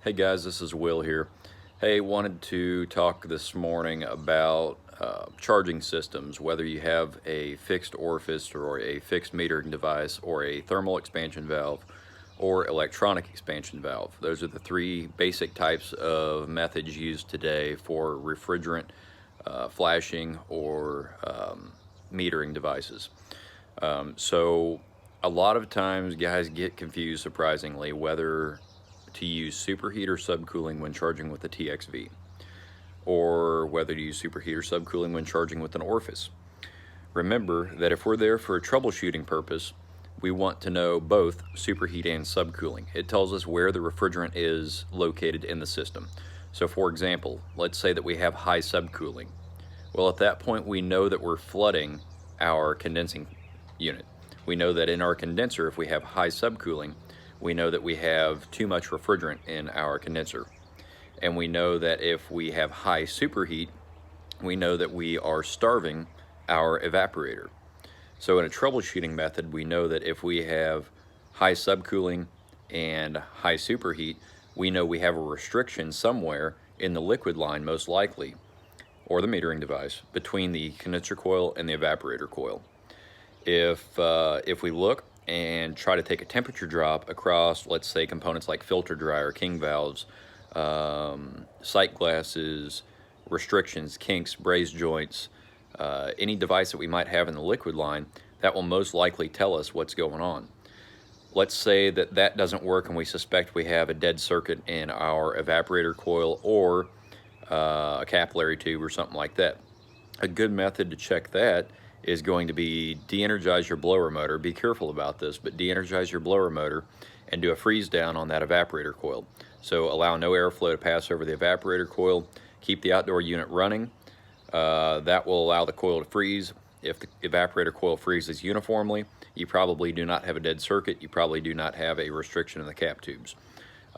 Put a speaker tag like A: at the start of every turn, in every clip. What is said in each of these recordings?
A: Hey guys, this is Will here. Hey, wanted to talk this morning about charging systems, whether you have a fixed orifice or a fixed metering device or a thermal expansion valve or electronic expansion valve. Those are the three basic types of methods used today for refrigerant flashing or metering devices. So a lot of times guys get confused, surprisingly, whether to use superheat or subcooling when charging with a TXV, or whether to use superheat or subcooling when charging with an orifice. Remember that if we're there for a troubleshooting purpose, we want to know both superheat and subcooling. It tells us where the refrigerant is located in the system. So for example, let's say that we have high subcooling. Well, at that point we know that we're flooding our condensing unit. We know that in our condenser, if we have high subcooling, we know that we have too much refrigerant in our condenser. And we know that if we have high superheat, we know that we are starving our evaporator. So in a troubleshooting method, we know that if we have high subcooling and high superheat, we know we have a restriction somewhere in the liquid line, most likely, or the metering device, between the condenser coil and the evaporator coil. If we look and try to take a temperature drop across, let's say, components like filter dryer, king valves, sight glasses, restrictions, kinks, braze joints, any device that we might have in the liquid line, that will most likely tell us what's going on. Let's say that that doesn't work and we suspect we have a dead circuit in our evaporator coil or a capillary tube or something like that. A good method to check that is going to be de-energize your blower motor. Be careful about this, but de-energize your blower motor and do a freeze down on that evaporator coil. So allow no airflow to pass over the evaporator coil. Keep the outdoor unit running. That will allow the coil to freeze. If the evaporator coil freezes uniformly, you probably do not have a dead circuit. You probably do not have a restriction in the cap tubes.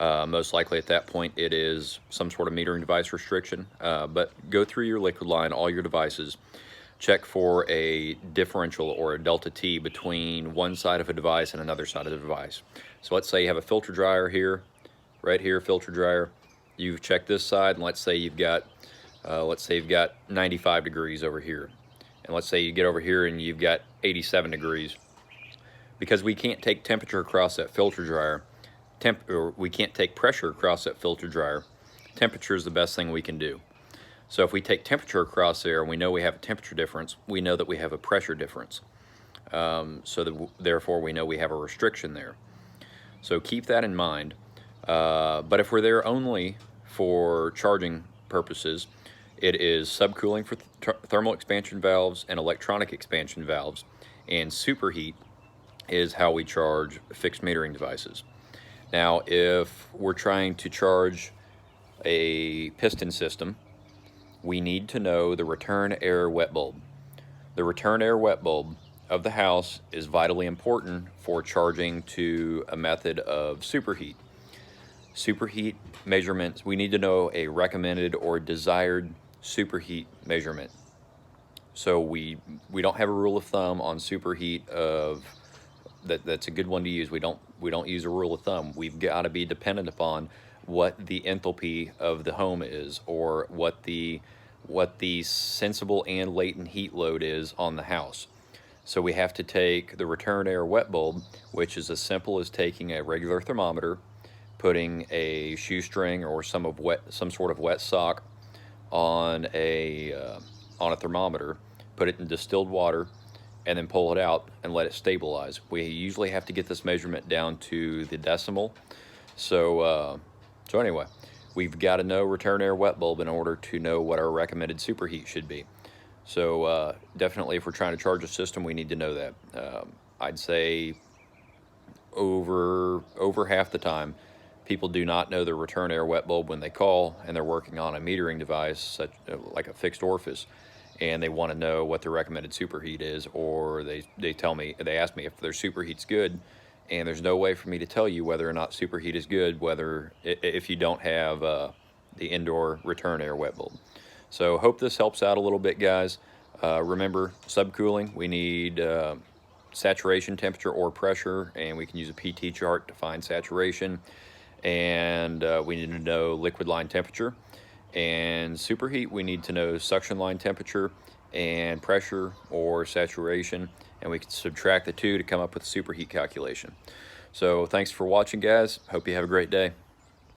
A: Most likely at that point it is some sort of metering device restriction, but go through your liquid line, all your devices, check for a differential or a delta T between one side of a device and another side of the device. So let's say you have a filter dryer here, right here, filter dryer. You've checked this side, and let's say you've got 95 degrees over here. And let's say you get over here and you've got 87 degrees. Because we can't take temperature across that filter dryer, or we can't take pressure across that filter dryer, temperature is the best thing we can do. So if we take temperature across there and we know we have a temperature difference, we know that we have a pressure difference. Therefore we know we have a restriction there. So keep that in mind. But if we're there only for charging purposes, it is subcooling for thermal expansion valves and electronic expansion valves, and superheat is how we charge fixed metering devices. Now, if we're trying to charge a piston system, we need to know the return air wet bulb. The return air wet bulb of the house is vitally important for charging to a method of superheat. Superheat measurements, we need to know a recommended or desired superheat measurement. So we don't have a rule of thumb on superheat of that's a good one to use. We don't use a rule of thumb. We've got to be dependent upon what the enthalpy of the home is, or what the sensible and latent heat load is on the house. So we have to take the return air wet bulb, which is as simple as taking a regular thermometer, putting a shoestring or some sort of wet sock on a thermometer, put it in distilled water, and then pull it out and let it stabilize. We usually have to get this measurement down to the decimal. So anyway, we've got to know return air wet bulb in order to know what our recommended superheat should be. So definitely, if we're trying to charge a system, we need to know that. I'd say over half the time, people do not know the return air wet bulb when they call and they're working on a metering device, such like a fixed orifice, and they want to know what the recommended superheat is, or they ask me if their superheat's good, and there's no way for me to tell you whether or not superheat is good if you don't have the indoor return air wet bulb. So hope this helps out a little bit, guys. Remember, subcooling, we need saturation temperature or pressure, and we can use a PT chart to find saturation. and we need to know liquid line temperature. And superheat, we need to know suction line temperature and pressure or saturation, and we can subtract the two to come up with a superheat calculation. So thanks for watching, guys. Hope you have a great day.